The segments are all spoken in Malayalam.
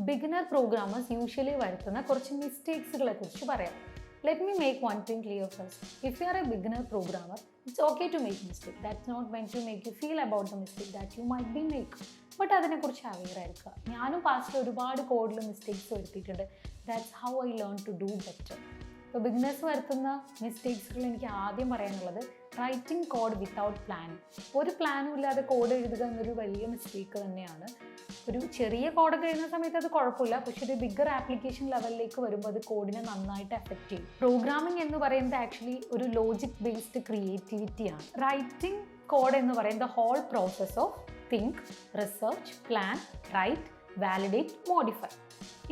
ബിഗിനർ പ്രോഗ്രാമേഴ്സ് യൂഷ്വലി വരുത്തുന്ന കുറച്ച് മിസ്റ്റേക്സുകളെ കുറിച്ച് പറയാം. Let me make one thing clear first. If you are a beginner programmer, it's okay to make mistake. That's not meant to make you feel about the mistake that you might be make. But അതിനെക്കുറിച്ച് അവെയർ ആയിരിക്കുക. ഞാനും പാസ്റ്റിൽ ഒരുപാട് കോഡിൽ മിസ്റ്റേക്സ് വരുത്തിയിട്ടുണ്ട്. That's how I learned to do better. ഇപ്പോൾ ബിഗിനേഴ്സ് വരുത്തുന്ന മിസ്റ്റേക്സുകൾ എനിക്ക് ആദ്യം പറയാനുള്ളത് റൈറ്റിംഗ് കോഡ് വിത്തൗട്ട് പ്ലാൻ. ഒരു പ്ലാനും ഇല്ലാതെ കോഡ് എഴുതുക എന്നൊരു വലിയ മിസ്റ്റേക്ക് തന്നെയാണ്. ഒരു ചെറിയ കോഡൊക്കെ എഴുതുന്ന സമയത്ത് അത് കുഴപ്പമില്ല, പക്ഷേ ഒരു ബിഗ്ഗർ ആപ്ലിക്കേഷൻ ലെവലിലേക്ക് വരുമ്പോൾ അത് കോഡിനെ നന്നായിട്ട് എഫക്റ്റ് ചെയ്യും. പ്രോഗ്രാമിംഗ് എന്ന് പറയുന്നത് ആക്ച്വലി ഒരു ലോജിക് ബേസ്ഡ് ക്രിയേറ്റിവിറ്റിയാണ്. റൈറ്റിംഗ് കോഡ് എന്ന് പറയുന്നത് whole process of think, research, plan, write, validate, modify.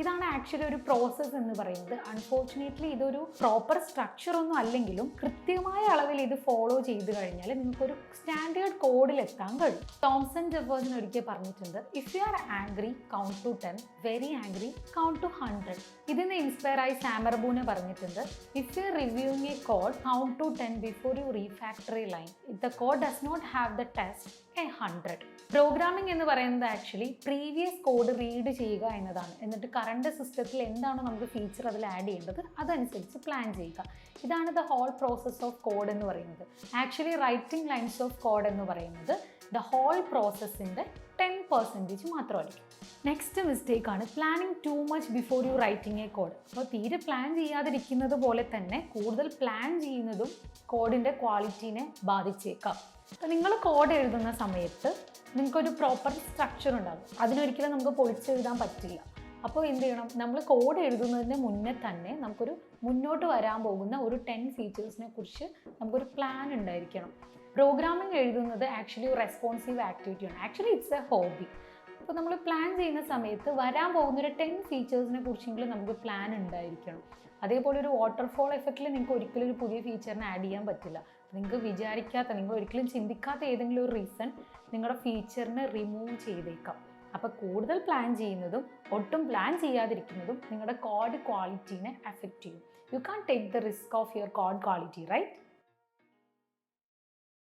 ഇതാണ് ആക്ച്വലി ഒരു പ്രോസസ്സ് എന്ന് പറയുന്നത്. അൺഫോർച്ചുനേറ്റ്ലി ഇതൊരു പ്രോപ്പർ സ്ട്രക്ചർ ഒന്നും അല്ലെങ്കിലും കൃത്യമായ അളവിൽ ഇത് ഫോളോ ചെയ്ത് കഴിഞ്ഞാൽ നിങ്ങൾക്കൊരു സ്റ്റാൻഡേർഡ് കോഡിൽ എത്താൻ കഴിയും. തോംസൺ ജെഫേഴ്സൺ ഒരിക്കൽ പറഞ്ഞിട്ടുണ്ട്, if you are angry count to 10, very angry count to 100. ഇതിന് ഇൻസ്പയർ ആയി സാമർബൂനെ പറഞ്ഞിട്ടുണ്ട്, if you are reviewing a code count to 10 before you refactor line. If the code does not have the test 100. Programming എന്ന് പറയുന്നത് ആക്ച്വലി പ്രീവിയസ് കോഡ് റീഡ് ചെയ്യുക എന്നതാണ്. എന്നിട്ട് കറണ്ട് സിസ്റ്റത്തിൽ എന്താണോ നമുക്ക് ഫീച്ചർ അതിൽ ആഡ് ചെയ്യേണ്ടത് അതനുസരിച്ച് പ്ലാൻ ചെയ്യുക. ഇതാണ് the whole process of code എന്ന് പറയുന്നത്. Actually writing lines of code എന്ന് പറയുന്നത് ദ ഹോൾ പ്രോസസ്സിൻ്റെ 10% മാത്രമായിരിക്കും. നെക്സ്റ്റ് മിസ്റ്റേക്ക് ആണ് planning too much before you writing a code. അപ്പോൾ തീരെ പ്ലാൻ ചെയ്യാതിരിക്കുന്നത് പോലെ തന്നെ കൂടുതൽ പ്ലാൻ ചെയ്യുന്നതും കോഡിൻ്റെ ക്വാളിറ്റീനെ ബാധിച്ചേക്കാം. അപ്പോൾ നിങ്ങൾ കോഡ് എഴുതുന്ന സമയത്ത് നിങ്ങൾക്കൊരു പ്രോപ്പർ സ്ട്രക്ചർ ഉണ്ടാകും. അതിനൊരിക്കലും നമുക്ക് പൊളിച്ചെഴുതാൻ പറ്റില്ല. അപ്പോൾ എന്ത് ചെയ്യണം, നമ്മൾ കോഡ് എഴുതുന്നതിന് മുന്നേ തന്നെ നമുക്കൊരു മുന്നോട്ട് വരാൻ പോകുന്ന ഒരു 10 ഫീച്ചേഴ്സിനെ കുറിച്ച് നമുക്കൊരു പ്ലാൻ ഉണ്ടായിരിക്കണം. പ്രോഗ്രാമിംഗ് എഴുതുന്നത് ആക്ച്വലി ഒരു റെസ്പോൺസീവ് ആക്ടിവിറ്റിയാണ്. Actually it's a hobby. അപ്പോൾ നമ്മൾ പ്ലാൻ ചെയ്യുന്ന സമയത്ത് വരാൻ പോകുന്ന ഒരു 10 ഫീച്ചേഴ്സിനെ കുറിച്ചെങ്കിലും നമുക്ക് പ്ലാൻ ഉണ്ടായിരിക്കണം. അതേപോലെ ഒരു വാട്ടർഫോൾ എഫക്റ്റിൽ നിങ്ങൾക്ക് ഒരിക്കലും ഒരു പുതിയ ഫീച്ചറിനെ ആഡ് ചെയ്യാൻ പറ്റില്ല. നിങ്ങൾക്ക് വിചാരിക്കാത്ത, നിങ്ങൾ ഒരിക്കലും ചിന്തിക്കാത്ത ഏതെങ്കിലും ഒരു റീസൺ നിങ്ങളുടെ ഫീച്ചറിനെ റിമൂവ് ചെയ്തേക്കാം. അപ്പോൾ കൂടുതൽ പ്ലാൻ ചെയ്യുന്നതും ഒട്ടും പ്ലാൻ ചെയ്യാതിരിക്കുന്നതും നിങ്ങളുടെ കോഡ് ക്വാളിറ്റീനെ എഫക്റ്റ് ചെയ്യും. You can take the risk of your code quality, right?